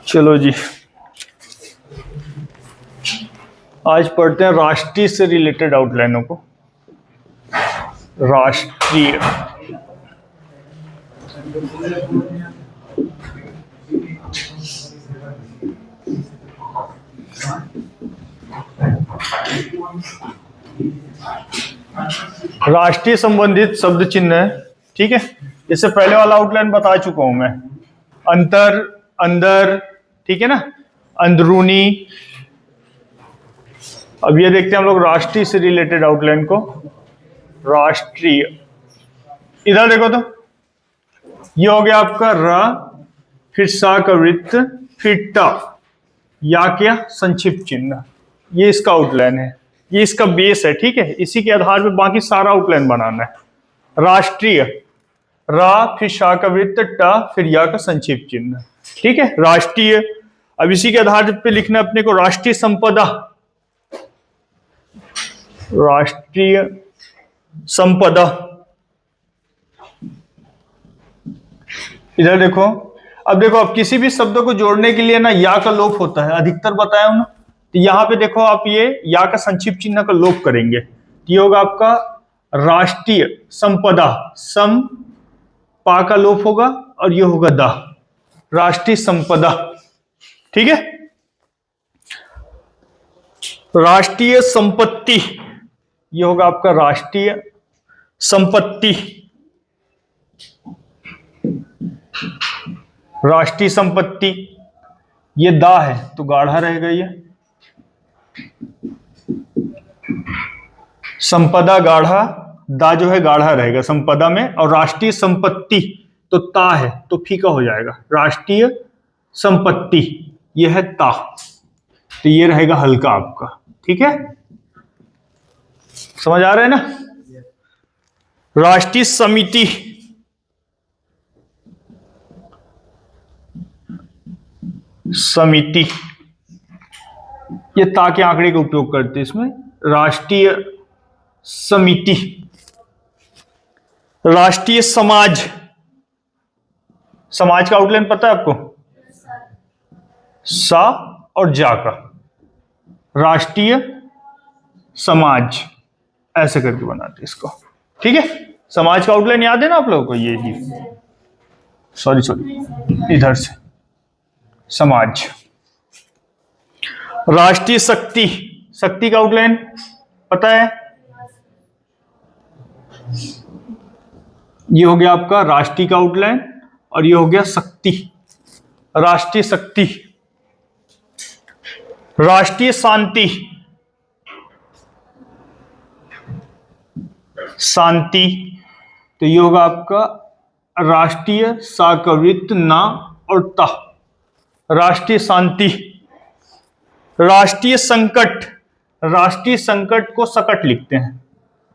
चलो जी, आज पढ़ते हैं राष्ट्रीय से रिलेटेड आउटलाइनों को। राष्ट्रीय राष्ट्रीय संबंधित शब्द चिन्ह है, ठीक है। इससे पहले वाला आउटलाइन बता चुका हूं मैं। अंतर, अंदर, ठीक है ना, अंदरूनी। अब ये देखते हैं हम लोग राष्ट्रीय से रिलेटेड आउटलाइन को। राष्ट्रीय, इधर देखो तो, ये हो गया आपका र, फिर सा का वृत्त, फिर ट, या क्या संक्षिप्त चिन्ह। ये इसका आउटलाइन है, ये इसका बेस है, ठीक है। इसी के आधार पर बाकी सारा आउटलाइन बनाना है। राष्ट्रीय, रा, फिर शा का वृत्त, ट, फिर या का संक्षिप्त चिन्ह, ठीक है। राष्ट्रीय, अब इसी के आधार पे लिखना अपने को राष्ट्रीय संपदा। राष्ट्रीय संपदा, इधर देखो। अब देखो, अब किसी भी शब्द को जोड़ने के लिए ना या का लोप होता है, अधिकतर बताया हूं ना। तो यहां पे देखो आप, ये या का संक्षिप्त चिन्ह का लोप करेंगे, ये होगा आपका राष्ट्रीय संपदा। सम, पा का लोप होगा और ये होगा दा, राष्ट्रीय संपदा, ठीक है। राष्ट्रीय संपत्ति, ये होगा आपका राष्ट्रीय संपत्ति। राष्ट्रीय संपत्ति, ये दा है तो गाढ़ा रहेगा, ये संपदा गाढ़ा, दा जो है गाढ़ा रहेगा संपदा में। और राष्ट्रीय संपत्ति तो ता है तो फीका हो जाएगा। राष्ट्रीय संपत्ति, ये है ता, तो ये रहेगा हल्का आपका, ठीक है। समझ आ रहा है ना। राष्ट्रीय समिति, समिति, ये ता के आंकड़े का उपयोग करते हैं इसमें। राष्ट्रीय समिति। राष्ट्रीय समाज, समाज का आउटलाइन पता है आपको, सा और जा का, राष्ट्रीय समाज, ऐसे करके बनाते इसको, ठीक है। समाज का आउटलाइन याद है ना आप लोगों को, ये जी, सॉरी इधर से, समाज। राष्ट्रीय शक्ति, शक्ति का आउटलाइन पता है, ये हो गया आपका राष्ट्रीय का आउटलाइन और ये हो गया शक्ति, राष्ट्रीय शक्ति। राष्ट्रीय शांति, शांति, तो ये होगा आपका राष्ट्रीय सा का वृत्त, ना और ता, राष्ट्रीय शांति। राष्ट्रीय संकट, राष्ट्रीय संकट को सकट लिखते हैं,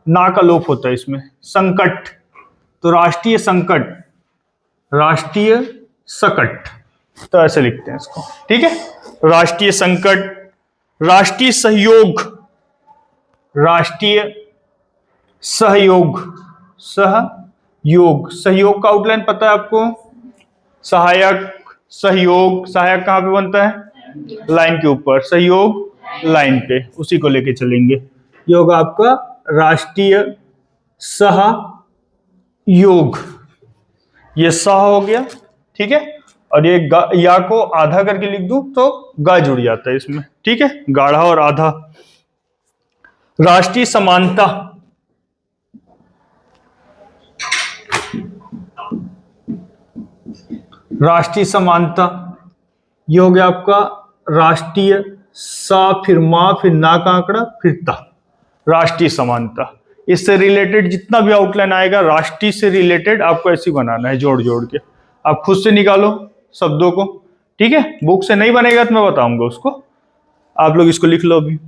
ना का लोप होता है इसमें, संकट, तो राष्ट्रीय संकट, राष्ट्रीय सकट, तो ऐसे लिखते हैं इसको, ठीक है। राष्ट्रीय संकट। राष्ट्रीय सहयोग, राष्ट्रीय सहयोग, सहयोग, सहयोग का आउटलाइन पता है आपको, सहायक, सहयोग, सहायक कहां पे बनता है, लाइन के ऊपर, सहयोग लाइन पे, उसी को लेके चलेंगे। ये होगा आपका राष्ट्रीय सहयोग, ये सह हो गया, ठीक है। और ये या को आधा करके लिख दूं तो गा जुड़ जाता है इसमें, ठीक है, गाढ़ा और आधा। राष्ट्रीय समानता, राष्ट्रीय समानता, ये हो गया आपका राष्ट्रीय सा, फिर मा, फिर ना का आंकड़ा, फिर ता, राष्ट्रीय समानता। इससे रिलेटेड जितना भी आउटलाइन आएगा राष्ट्रीय से रिलेटेड आपको ऐसे बनाना है, जोड़ जोड़ के। आप खुद से निकालो शब्दों को, ठीक है। बुक से नहीं बनेगा तो मैं बताऊंगा उसको, आप लोग इसको लिख लो अभी।